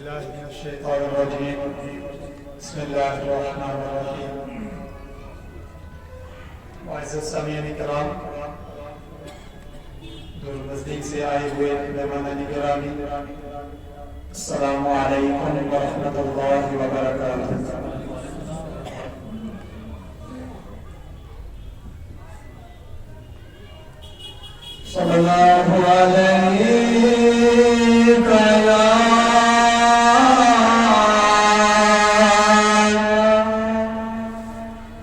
बिस्मिल्लाहिर्रहमानिर्रहीम। बिस्मिल्लाहिर्रहमानिर्रहीम। मुअज़्ज़ज़ सामीईन किराम, दूर नज़दीक से आए हुए मेहमान गिरामी, अस्सलामु अलैकुम व रहमतुल्लाहि व बरकातुहू। सल्लल्लाहु अलैहि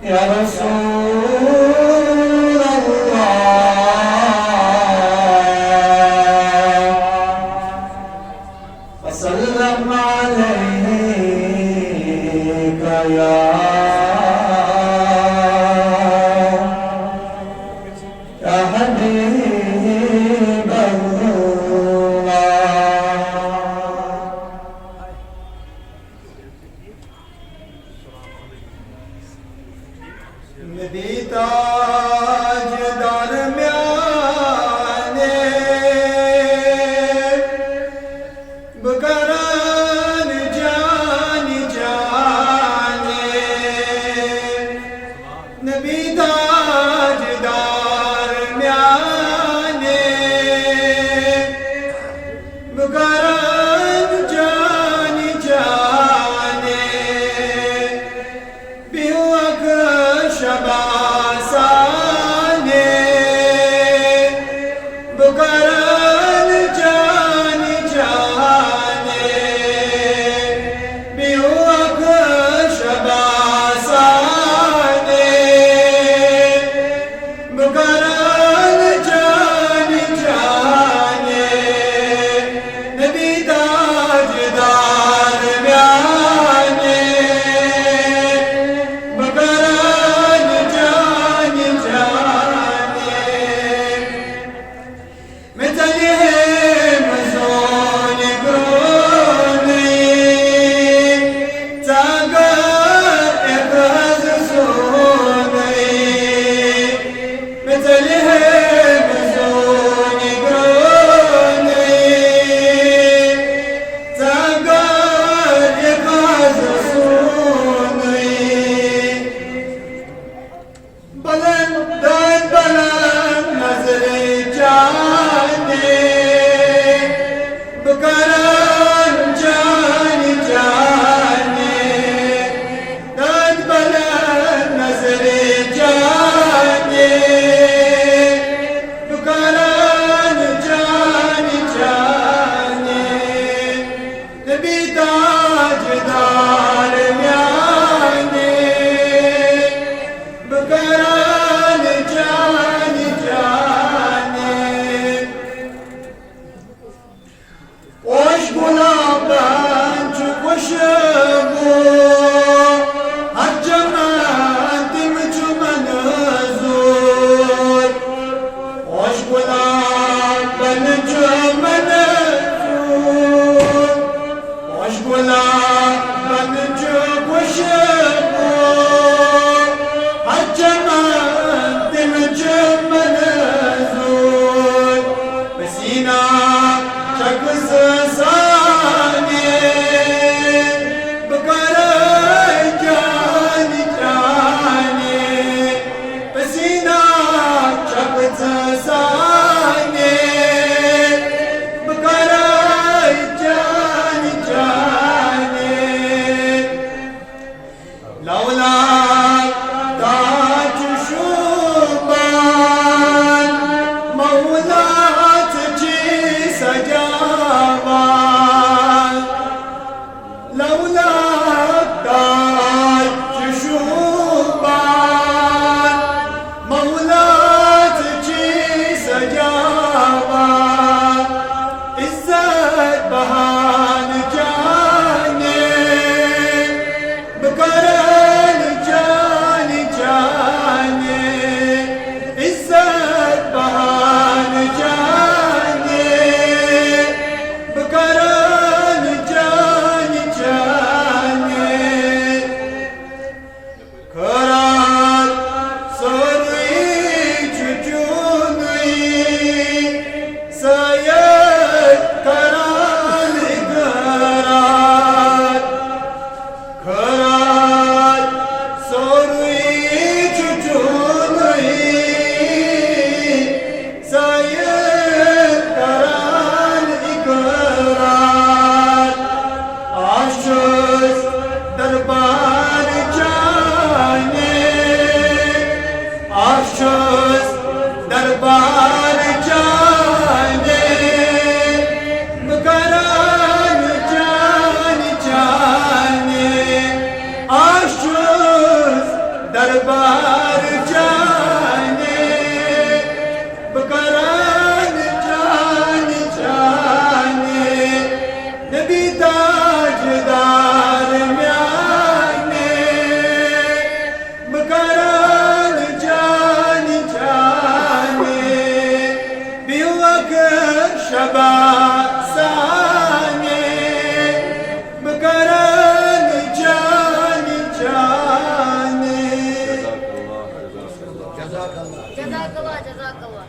या रसूल अल्लाह, सल्लल्लाहु अलैका या हबीब नबी ताजदार म्याने बकरान जान जाने, नबी ताजदार म्याने बकरान जान जाने, बिहुक शबासाने बुकरान जान जाने, बिहुक शबासाने बुकरान जान जाने, नबी ताजदार म्याने बुकरान जान जाने, مثلهم زون گرونی تاگر افراز سونی، مثلهم زون گرونی تاگر افراز سونی، بلند بلند نظر जाने बुकरान जान जाने, दाद बुलंद नज़र जाने बुकरान जान जाने, नबी ताजदार म्याने बुकरान जान जाने, oş gulaban çukuşubu haccamantim çumanızur, oş gulaban çumanızur, oş gulaban çukuşubu haccamantim çumanızur, Mesina şakısı sani मुराद आशुस दरबार जाने आशुस दरबार जाने मुकरान जान जाने आशुस दरबार जाने मुकरान जान जाने नबी ताजदार म्याने मुकरान जान जाने बिवक शबासाने मुकरान जान जाने जज़ाकल्लाह जज़ाकल्लाह।